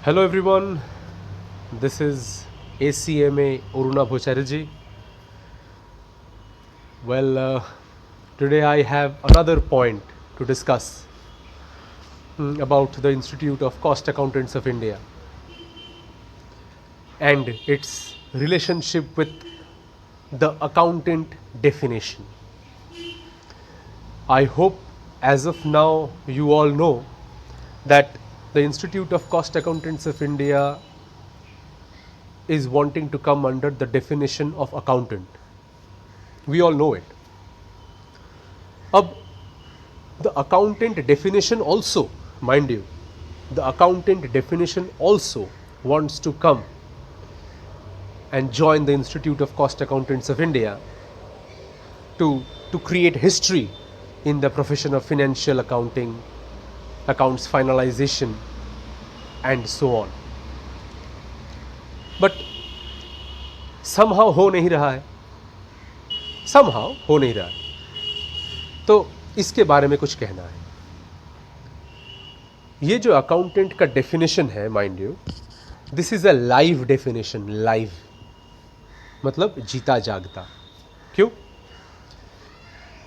Hello everyone, this is ACMA Aruna Bhochariji. Today I have another point to discuss about the Institute of Cost Accountants of India and its relationship with the accountant definition. I hope as of now you all know that the Institute of Cost Accountants of India is wanting to come under the definition of accountant. We all know it. अब the accountant definition also, mind you, the accountant definition also wants to come and join the Institute of Cost Accountants of India to create history in the profession of financial accounting, accounts finalization and so on. But somehow हो नहीं रहा है, तो इसके बारे में कुछ कहना है. ये जो अकाउंटेंट का डेफिनेशन है, mind you, this is a live definition. Live मतलब जीता जागता. क्यों?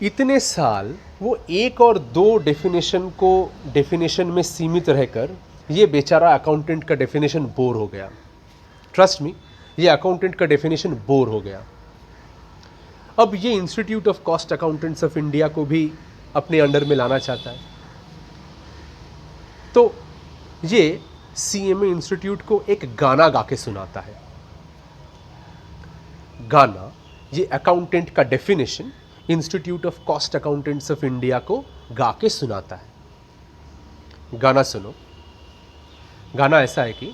इतने साल वो एक और दो डेफिनेशन में सीमित रहकर ये बेचारा अकाउंटेंट का डेफिनेशन बोर हो गया. ट्रस्ट मी, ये अकाउंटेंट का डेफिनेशन बोर हो गया. अब ये institute of cost accountants of India को भी अपने अंडर में लाना चाहता है. तो ये सीएमए इंस्टीट्यूट को एक गाना गा के सुनाता है. गाना, ये अकाउंटेंट का definition institute of cost accountants of India को गा के सुनाता है. गाना सुनो. गाना ऐसा है कि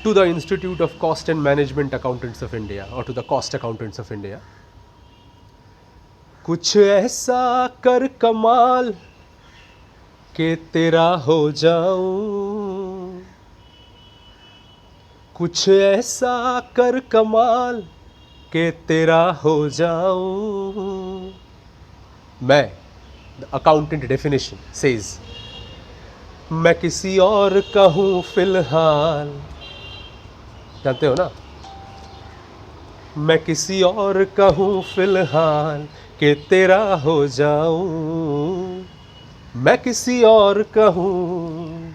to the Institute of Cost and Management Accountants of India or to the Cost Accountants of India, कुछ ऐसा कर कमाल के तेरा हो जाऊं, कुछ ऐसा कर कमाल के तेरा हो जाऊं. मैं, the accountant definition says, मैं किसी और का हूं फिलहाल. जानते हो ना, मैं किसी और का हूं फिलहाल के तेरा हो जाऊं. मैं किसी और का हूं,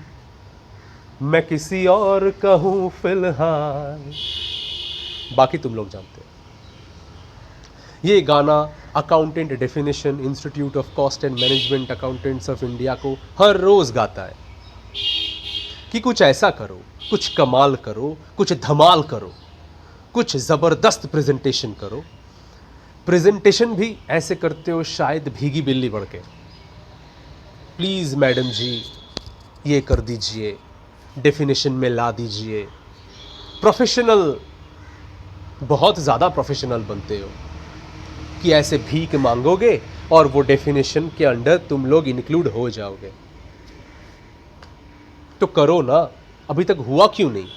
मैं किसी और का हूं फिलहाल. बाकी तुम लोग जानते हो. ये गाना accountant definition institute of cost and management accountants of India को हर रोज गाता है कि कुछ ऐसा करो, कुछ कमाल करो, कुछ धमाल करो, कुछ ज़बरदस्त प्रेजेंटेशन करो. प्रेजेंटेशन भी ऐसे करते हो शायद भीगी बिल्ली बढ़ के. प्लीज़ मैडम जी ये कर दीजिए, डेफिनेशन में ला दीजिए. प्रोफेशनल, बहुत ज़्यादा प्रोफेशनल बनते हो कि ऐसे भीख मांगोगे और वो डेफिनेशन के अंडर तुम लोग इंक्लूड हो जाओगे. तो करो ना, अभी तक हुआ क्यों नहीं?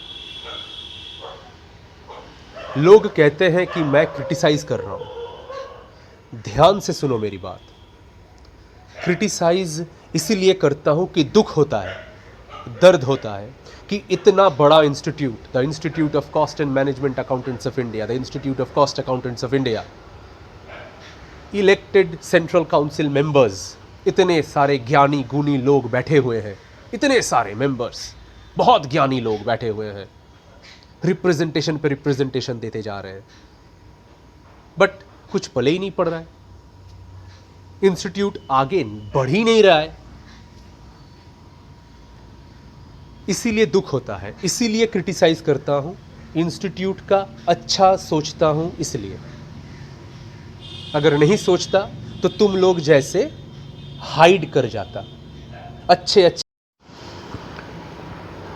लोग कहते हैं कि मैं क्रिटिसाइज कर रहा हूं. ध्यान से सुनो मेरी बात. क्रिटिसाइज इसीलिए करता हूं कि दुख होता है, दर्द होता है कि इतना बड़ा institute, the institute of cost and management accountants of India, the institute of cost accountants of India, elected central council members, इतने सारे ज्ञानी गुणी लोग बैठे हुए हैं, इतने सारे मेंबर्स, बहुत ज्ञानी लोग बैठे हुए हैं, रिप्रेजेंटेशन पे रिप्रेजेंटेशन देते जा रहे हैं, बट कुछ पले ही नहीं पड़ रहा है. इंस्टीट्यूट आगे बढ़ ही नहीं रहा है. इसीलिए दुख होता है, इसीलिए क्रिटिसाइज करता हूं, इंस्टीट्यूट का अच्छा सोचता हूं. इसलिए अगर नहीं सोचता तो तुम लोग जैसे हाइड कर जाता,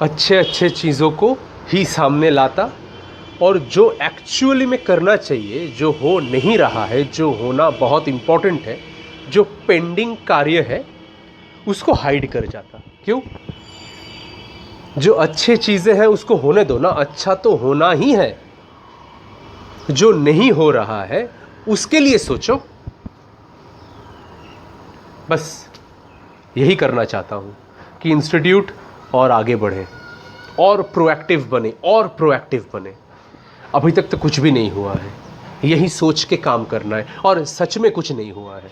अच्छे चीज़ों को ही सामने लाता, और जो एक्चुअली में करना चाहिए, जो हो नहीं रहा है, जो होना बहुत इम्पोर्टेंट है, जो पेंडिंग कार्य है, उसको हाइड कर जाता. क्यों? जो अच्छे चीज़ें हैं उसको होने दो ना, अच्छा तो होना ही है. जो नहीं हो रहा है उसके लिए सोचो. बस यही करना चाहता हूँ कि इंस्टीट्यूट और आगे बढ़ें और प्रोएक्टिव बने और प्रोएक्टिव बने। अभी तक तो कुछ भी नहीं हुआ है, यही सोच के काम करना है और सच में कुछ नहीं हुआ है।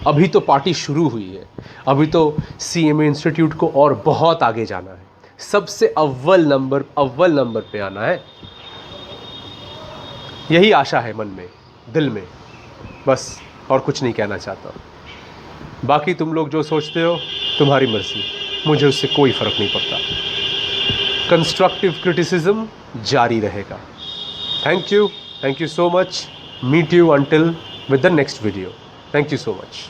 अभी तो पार्टी शुरू हुई है, अभी तो CMA इंस्टीट्यूट को और बहुत आगे जाना है, सबसे अव्वल नंबर पे आना है। यही आशा है मन में, दिल में, बस और कुछ नहीं कहना चाहता। बाकी तुम लोग जो सोचते हो तुम्हारी मर्जी, मुझे उससे कोई फ़र्क नहीं पड़ता। कंस्ट्रक्टिव क्रिटिसिज्म जारी रहेगा। Thank you so much. Meet you until with the next video. Thank you so much.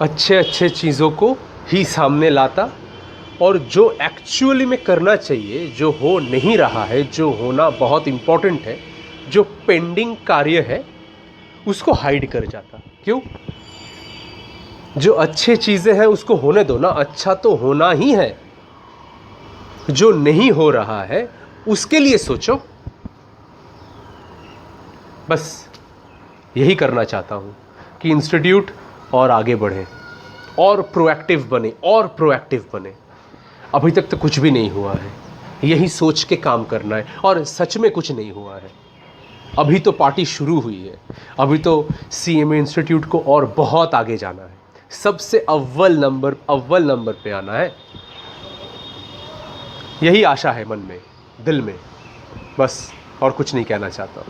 अच्छे चीज़ों को ही सामने लाता और जो एक्चुअली में करना चाहिए, जो हो नहीं रहा है, जो होना बहुत इम्पोर्टेंट है, जो पेंडिंग कार्य है, उसको हाइड कर जाता। क्यों? जो अच्छे चीज़ें हैं उसको होने दो ना, अच्छा तो होना ही है। जो नहीं हो रहा है उसके लिए सोचो। बस यही करना चाहता हूँ कि इंस्टीट्यूट और आगे बढ़े और प्रोएक्टिव बने। अभी तक तो कुछ भी नहीं हुआ है, यही सोच के काम करना है और सच में कुछ नहीं हुआ है। अभी तो पार्टी शुरू हुई है, अभी तो CMA इंस्टीट्यूट को और बहुत आगे जाना है, सबसे अव्वल नंबर पे आना है। यही आशा है मन में, दिल में, बस और कुछ नहीं कहना चाहता।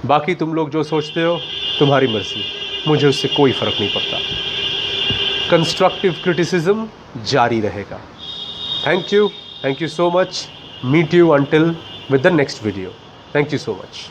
बाकी तुम लोग जो सोचते हो तुम्हारी मर्जी, मुझे उससे कोई फ़र्क नहीं पड़ता। कंस्ट्रक्टिव क्रिटिसिज्म जारी रहेगा। Thank you so much. Meet you until with the next video. Thank you so much.